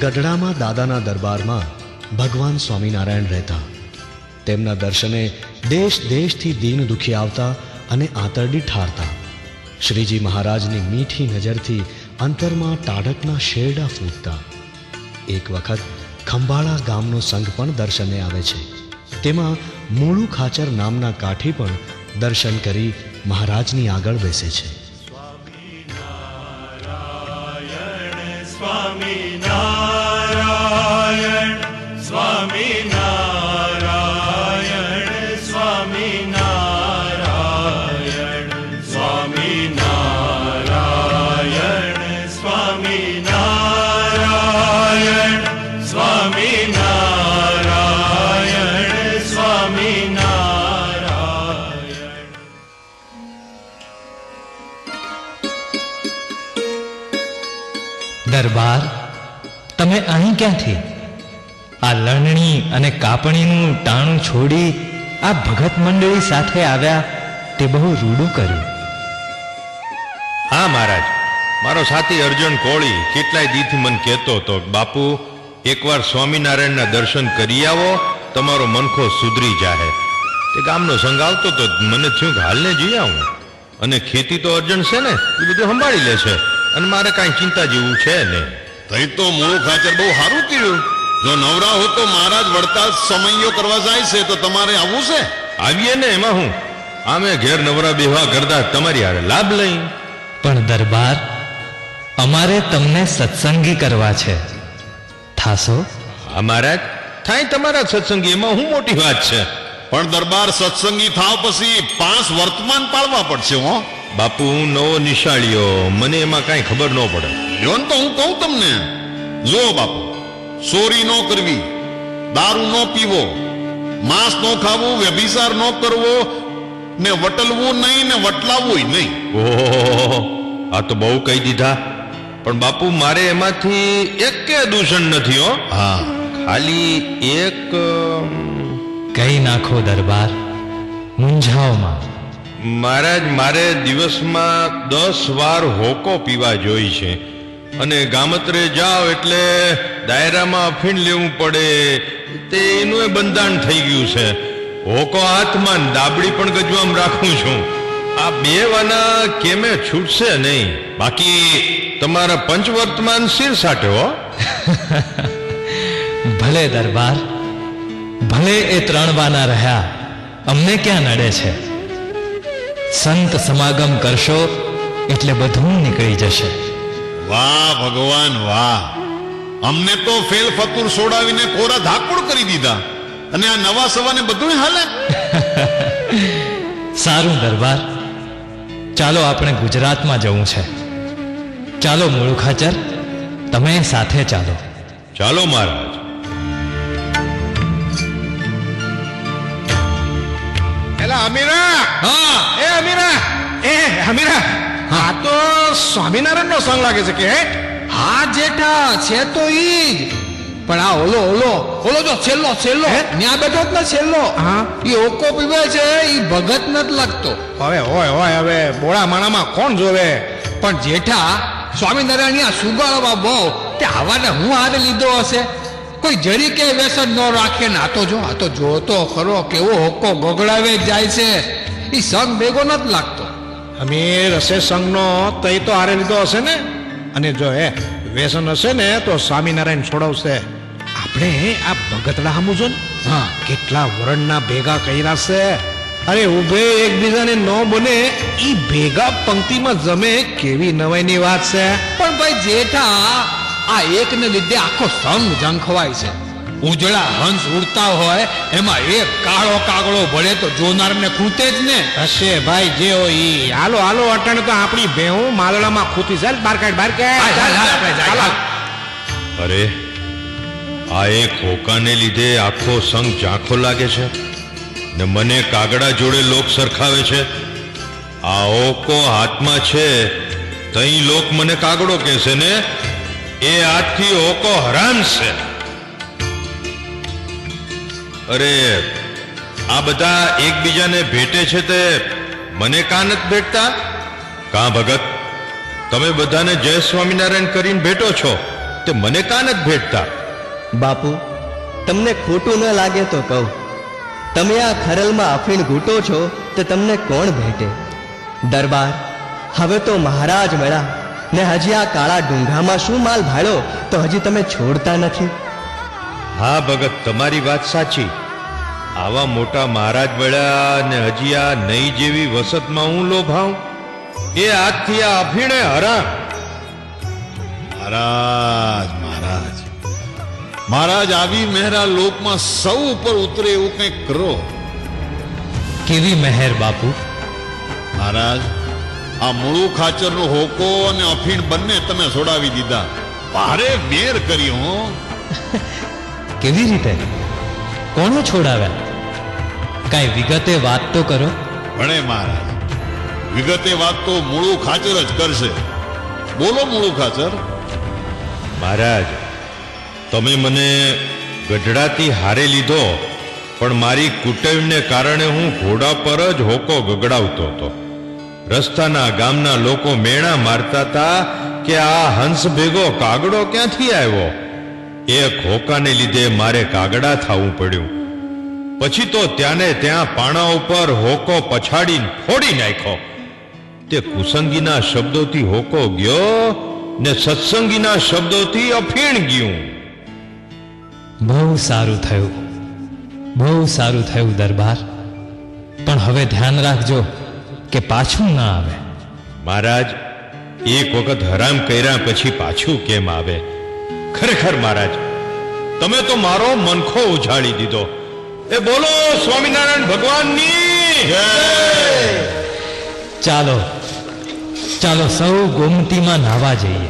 ગઢડામાં દાદાના દરબારમાં ભગવાન સ્વામિનારાયણ રહેતા. તેમના દર્શને દેશ દેશથી દીન દુખી આવતા અને આંતરડી ઠારતા. શ્રીજી મહારાજની મીઠી નજરથી અંતરમાં ટાઢકના શેરડા ફૂટતા. એક વખત ખંભાળા ગામનો સંઘ પણ દર્શને આવે છે. તેમાં મૂળું ખાચર નામના કાઠી પણ દર્શન કરી મહારાજની આગળ બેસે છે. સ્વામિનારાયણ સ્વામિનારાયણ સ્વામિનારાયણ સ્વામિનારાયણ સ્વામિનારાયણ સ્વામિનારાયણ સ્વામિનારાયણ. દરબાર, તમે અહીં ક્યાંથી? આ લણણી અને કાપણીનું ટાણું છોડી આ ભગત મંડળી સાથે આવ્યા તે બહુ રૂડું કર્યું. હા મહારાજ, મારો સાથી અર્જુન કોળી કેટલાય દીથી મને કહેતો હતો, બાપુ એકવાર સ્વામિનારાયણના દર્શન કરી આવો, તમારો મનખો સુધરી જાહે. તે ગામનો સંઘ આવતો તો મને થયું કે હાલને જઈ આવું. અને ખેતી તો અર્જુન છે ને, એ બધું સંભાળી લે છે અને મારે કાંઈ ચિંતા જેવું છે ને. તઈ તો મૂળ ખાચર બહુ સારું કર્યું. જો નવરા હો તો મહારાજ વળતા સમયો કરવા જાય છે તો તમારે આવવું છે. આવીએ ને, એમાં હું આમે ઘેર નવરા બેહવા કરતા તમારી હારે લાભ લઈ. પણ દરબાર, અમારે તમને સત્સંગી કરવા છે, થાશો? હા મહારાજ, થાય તમારા સત્સંગી, એમાં હું મોટી વાત છે. પણ દરબાર સત્સંગી થાવ પછી 5 વર્તમાન પાળવા પડશે. હો બાપુ, હું નવો નિશાળ્યો, મને એમાં કાંઈ ખબર ન પડે. જોન તો હું કહું તમને, જો બાપુ, ચોરી ન કરવી, દારૂ ન પીવો, માંસ ન ખાવું, વ્યભિચાર ન કરવો, ને વટલવું નહીં ને વટલાવવું નહીં. ઓહો, આ તો બહુ કહી દીધા. પણ બાપુ, મારે એમાંથી એક દૂષણ નથી. હો હા, ખાલી એક. કહી નાખો દરબાર, મૂંઝાઓમાં. મહારાજ, મારે દિવસમાં 10 વાર હોકો પીવા જોઈ છે. અને ગામત્રે જાઓ એટલે દાયરામાં અફીણ લેવું પડે, તે એનું બંધાણ થઈ ગયું છે. હોકો હાથમાં, દાબડી પણ ગજવામાં રાખું છું. આ 2 વાના કેમે છૂટશે નહીં. બાકી તમારા પંચવર્તમાન શિર સાટે. હો ભલે દરબાર, ભલે એ 3 વાના રહ્યા, અમને ક્યાં નડે છે. સંત સમાગમ કરશો એટલે બધું નીકળી જશે. વાહ ભગવાન વાહ! અમને તો ફેલ ફતુર સોડાવીને કોરા ધાકુડ કરી દીધા, અને આ નવા સવાને બધું હાલે. સારું દરબાર, ચાલો આપણે ગુજરાતમાં જવું છે. ચાલો મૂળુ ખાચર, તમે સાથે ચાલો. ચાલો મહારાજ. એલા અમીરા! હા, એ અમીરા! અમીરા, આ તો સ્વામિનારાયણ નો સંગ લાગે છે કે? હા જેઠા, છે તો ઈ જ. પણ આ ઓલો જો છેલ્લો ન્યા બેઠો જ ને છેલ્લો, હા, ઈ ઓકો પીવે છે, ઈ ભગત નથી લાગતો. હવે હોય હવે બોળા માણામાં કોણ જોવે? પણ જેઠા, સ્વામિનારાયણ સુગાળવા બહુ, તે આવાને હું હારે લીધો હશે? કોઈ જરી કે વ્યસન ન રાખે ને. આ તો જોતો ખરો કેવો હોકો ગોગડાવે જાય છે. ઈ સંગ ભેગો નથી લાગતો. અમીર હશે સંઘનો, તઈ તો હારે લીધો હશે ને. અને જો વ્યસન હશે ને તો સ્વામિનારાયણ છોડાવશે. આપણે આ ભગતડા સામું જો ને, હા, કેટલા વરણના ભેગા કર્યા છે. અરે ઉભે એકબીજાને ન બને ઈ ભેગા પંક્તિમાં જમે, કેવી નવાઈની વાત છે. પણ ભાઈ જેઠા, આ એકને લીધે આખો સંગ ઝંખવાય છે. ઉજળા હંસ ઉડતા હોય એમાં એક કાળો કાગડો ભળે તો જોનારને ખૂટે જ ને. હશે ભાઈ જે હોય ઈ. હાલો અટાણે તો આપણી ભેહું માલડામાં ખૂતી ચાલ. બહાર કાઢ. અરે, આ એક હોકાને લીધે આખો સંઘ ઝાંખો લાગે છે ને મને કાગડા જોડે લોક સરખાવે છે. આ હોકો હાથમાં છે તઈ લોક મને કાગડો કહેશે ને. એ હાથથી હોકો હરામ છે. અરે, આ બધા એકબીજાને ભેટે છે તે મને કાં નથી ભેટતા? કાં ભગત, તમે બધાને જય સ્વામિનારાયણ કરીને ભેટો છો, તે મને કાં નથી ભેટતા? બાપુ, તમને ખોટું ન લાગે તો કહું, તમે આ ખરલમાં અફીણ ઘૂંટો છો તો તમને કોણ ભેટે? દરબાર, હવે તો મહારાજ મળ્યા ને હજી આ કાળા ડુંગામાં શું માલ ભાળ્યો તો હજી તમે છોડતા નથી. હા ભગત, તમારી વાત સાચી. આવા મોટા મહારાજ મળ્યા ને હજી આ નઈ જેવી વસતમાં હું લોભાઉં? એ આજથી આ અફીણે હરામ. મહારાજ મહારાજ મહારાજ, આવી મહેરા લોકમાં સૌ ઉપર ઉતરે એવું કંઈક કરો. કેવી મહેર બાપુ? મહારાજ, આ મૂળું ખાચરનો હોકો અને અફીણ બંને તમે છોડાવી દીધા. ભારે મેર કરી હો. કેવી રીતે? કોણે છોડાવ્યા? કાંઈ વિગતે વાત તો કરો. ભણે મહારાજ, વિગતે વાત તો મૂળું ખાચર જ કરશે. બોલો મૂળું ખાચર. મહારાજ, તમે મને ગઢડાથી હારે લીધો, પણ મારી કુટેવને કારણે હું ઘોડા પર જ હોકો ગગડાવતો હતો. રસ્તાના ગામના લોકો મેણા મારતા હતા કે આ હંસ ભેગો કાગડો ક્યાંથી આવ્યો. એક હોકાને લીધે મારે કાગડા થવું પડ્યું. પછી તો ત્યાંને ત્યાં પાણા ઉપર હોકો પછાડીને ફોડી નાખ્યો. તે કુસંગીના શબ્દોથી હોકો ગયો ને સત્સંગીના શબ્દોથી અફીણ ગયું. બહુ સારું થયું, બહુ સારું થયું દરબાર. પણ હવે ધ્યાન રાખજો કે પાછું ના આવે. મહારાજ, એક વખત હરામ કર્યા પછી પાછું કેમ આવે? ખરેખર મહારાજ, તમે તો મારો મનખો ઉજાડી દીધો. એ બોલો સ્વામિનારાયણ ભગવાનની જય. ચાલો ચાલો સૌ ગોમતીમાં નાહવા જઈએ.